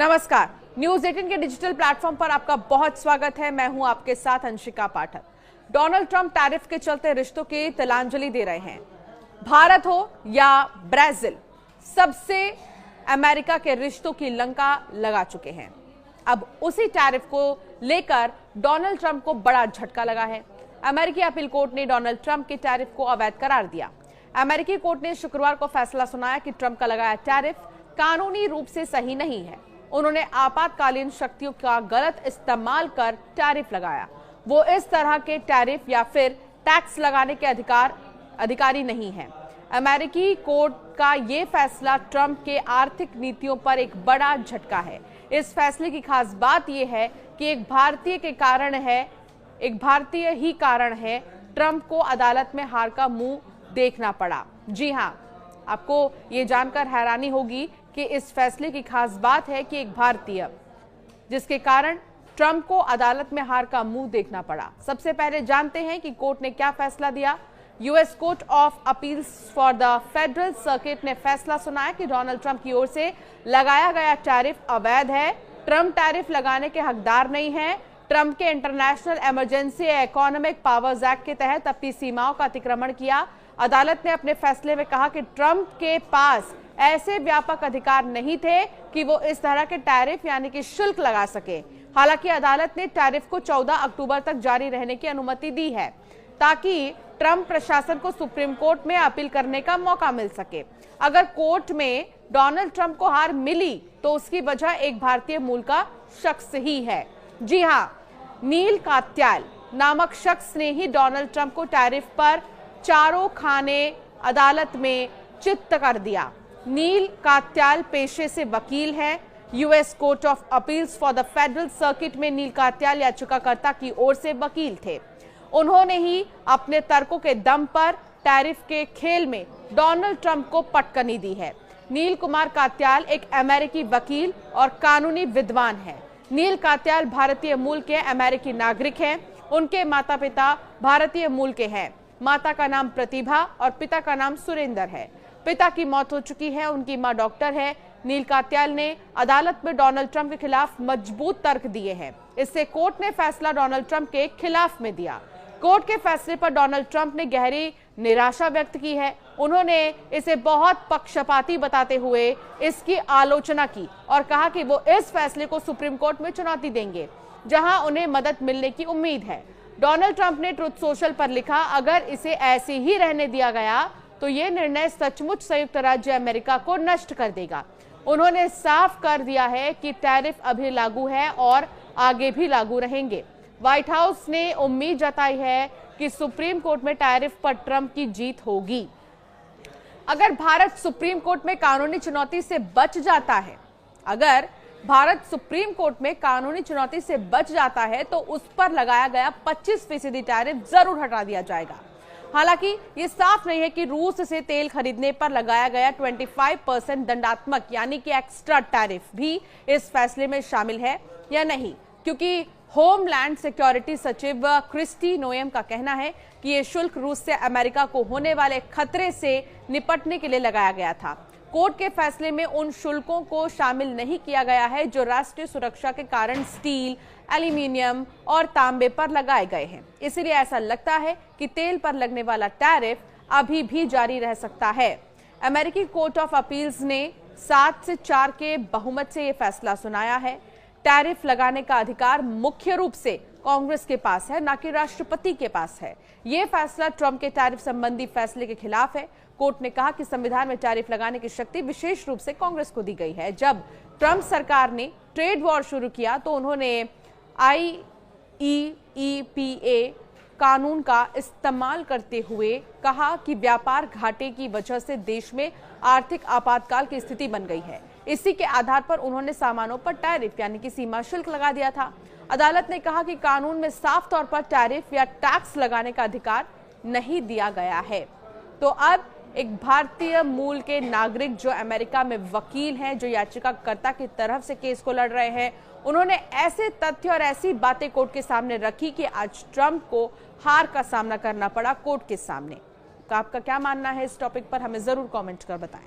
नमस्कार, न्यूज 18 के digital platform पर आपका बहुत स्वागत है। मैं हूं आपके साथ अंशिका पाठक। डोनाल्ड ट्रंप टैरिफ के चलते रिश्तों की तिलांजलि दे रहे हैं। भारत हो या ब्राजील, सबसे अमेरिका के रिश्तों की लंका लगा चुके हैं। अब उसी टैरिफ को लेकर डोनाल्ड ट्रंप को बड़ा झटका लगा है। अमेरिकी अपील कोर्ट ने डोनाल्ड ट्रंप के टैरिफ को अवैध करार दिया। अमेरिकी कोर्ट ने शुक्रवार को फैसला सुनाया कि ट्रंप का लगाया टैरिफ कानूनी रूप से सही नहीं है। उन्होंने आपातकालीन शक्तियों का गलत इस्तेमाल कर टैरिफ लगाया। वो इस तरह के टैरिफ या फिर टैक्स लगाने के अधिकारी नहीं है। अमेरिकी कोर्ट का ये फैसला ट्रंप के आर्थिक नीतियों पर एक बड़ा झटका है। इस फैसले की खास बात यह है कि एक भारतीय ही कारण है ट्रंप को अदालत में हार का मुंह देखना पड़ा। जी हां, आपको ये जानकर हैरानी होगी कि इस फैसले की खास बात है कि एक भारतीय, जिसके कारण ट्रंप को अदालत में हार का मुंह देखना पड़ा। सबसे पहले जानते हैं कि कोर्ट ने क्या फैसला दिया। US court of appeals for the federal circuit ने फैसला सुनाया कि डोनाल्ड ट्रंप की ओर से लगाया गया टैरिफ अवैध है। ट्रंप टैरिफ लगाने के हकदार नहीं है। ट्रंप के international emergency economic powers act के तहत अपनी सीमाओं का अतिक्रमण किया। अदालत ने अपने फैसले में कहा कि ट्रंप के पास ऐसे व्यापक अधिकार नहीं थे कि वो इस तरह के टैरिफ यानी कि शुल्क लगा सके। हालांकि अदालत ने टैरिफ को 14 अक्टूबर तक जारी रहने की अनुमति दी है ताकि ट्रंप प्रशासन को सुप्रीम कोर्ट में अपील करने का मौका मिल सके। अगर कोर्ट में डोनाल्ड ट्रंप को हार मिली तो उसकी वजह एक भारतीय मूल का शख्स ही है। जी हां, नील कात्याल नामक शख्स ने ही डोनाल्ड ट्रंप को टैरिफ पर चारों खाने अदालत में चित्त कर दिया। नील कात्याल पेशे से वकील है। US court of appeals for the federal circuit में नील कात्याल याचिकाकर्ता की ओर से वकील थे। उन्होंने ही अपने तर्कों के दम पर टैरिफ के खेल में डोनाल्ड ट्रंप को पटकनी दी है। नील कुमार कात्याल एक अमेरिकी वकील और कानूनी विद्वान है। नील कात्याल भारतीय मूल के अमेरिकी नागरिक हैं। उनके माता पिता भारतीय मूल के हैं। माता का नाम प्रतिभा और पिता का नाम सुरेंद्र है। पिता की मौत हो चुकी है। उनकी मां डॉक्टर है। नील कात्याल ने अदालत में डोनाल्ड ट्रंप के खिलाफ मजबूत तर्क दिए हैं। इससे कोर्ट ने फैसला डोनाल्ड ट्रंप के खिलाफ में दिया। कोर्ट के फैसले पर डोनाल्ड ट्रंप ने गहरी निराशा व्यक्त की है। उन्होंने इसे बहुत पक्षपाती बताते हुए इसकी आलोचना की और कहा कि वो इस फैसले को सुप्रीम कोर्ट में चुनौती देंगे, जहां उन्हें मदद मिलने की उम्मीद है। डोनाल्ड ट्रंप ने ट्रुथ सोशल पर लिखा, अगर इसे ऐसे ही रहने दिया गया तो ये निर्णय सचमुच संयुक्त राज्य अमेरिका को नष्ट कर देगा। उन्होंने साफ कर दिया है कि टैरिफ अभी लागू है और आगे भी लागू रहेंगे। व्हाइट हाउस ने उम्मीद जताई है कि सुप्रीम कोर्ट में टैरिफ पर ट्रंप की जीत होगी। अगर भारत सुप्रीम कोर्ट में कानूनी चुनौती से बच जाता है, तो उस पर लगाया गया 25% टैरिफ जरूर हटा दिया जाएगा। हालांकि ये साफ नहीं है कि रूस से तेल खरीदने पर लगाया गया 25% दंडात्मक यानी कि एक्स्ट्रा टैरिफ भी इस फैसले में शामिल है या नहीं, क्योंकि होमलैंड सिक्योरिटी सचिव क्रिस्टी नोएम का कहना है कि ये शुल्क रूस से अमेरिका को होने वाले खतरे से निपटने के लिए लगाया गया था। कोर्ट के फैसले में उन शुल्कों को शामिल नहीं किया गया है जो राष्ट्रीय सुरक्षा के कारण स्टील, एल्यूमीनियम और तांबे पर लगाए गए हैं। इसलिए ऐसा लगता है कि तेल पर लगने वाला टैरिफ अभी भी जारी रह सकता है। अमेरिकी कोर्ट ऑफ अपील्स ने 7 से 4 के बहुमत से यह फैसला सुनाया है। टैरिफ लगाने का अधिकार मुख्य रूप से कांग्रेस के पास है, न कि राष्ट्रपति के पास है। यह फैसला ट्रंप के टैरिफ संबंधी फैसले के खिलाफ है। कोर्ट ने कहा कि संविधान में टैरिफ लगाने की शक्ति विशेष रूप से कांग्रेस को दी गई है। जब ट्रंप सरकार ने ट्रेड वॉर शुरू किया तो उन्होंने IEEPA कानून का इस्तेमाल करते हुए कहा कि व्यापार घाटे की वजह से देश में आर्थिक आपातकाल की स्थिति बन गई है। इसी के आधार पर उन्होंने सामानों पर टैरिफ यानी कि सीमा शुल्क लगा दिया था। अदालत ने कहा कि कानून में साफ तौर पर टैरिफ या टैक्स लगाने का अधिकार नहीं दिया गया है। तो अब एक भारतीय मूल के नागरिक जो अमेरिका में वकील हैं, जो याचिकाकर्ता की तरफ से केस को लड़ रहे हैं, उन्होंने ऐसे तथ्य और ऐसी बातें कोर्ट के सामने रखी कि आज ट्रंप को हार का सामना करना पड़ा कोर्ट के सामने। तो आपका क्या मानना है इस टॉपिक पर, हमें जरूर कमेंट कर बताएं।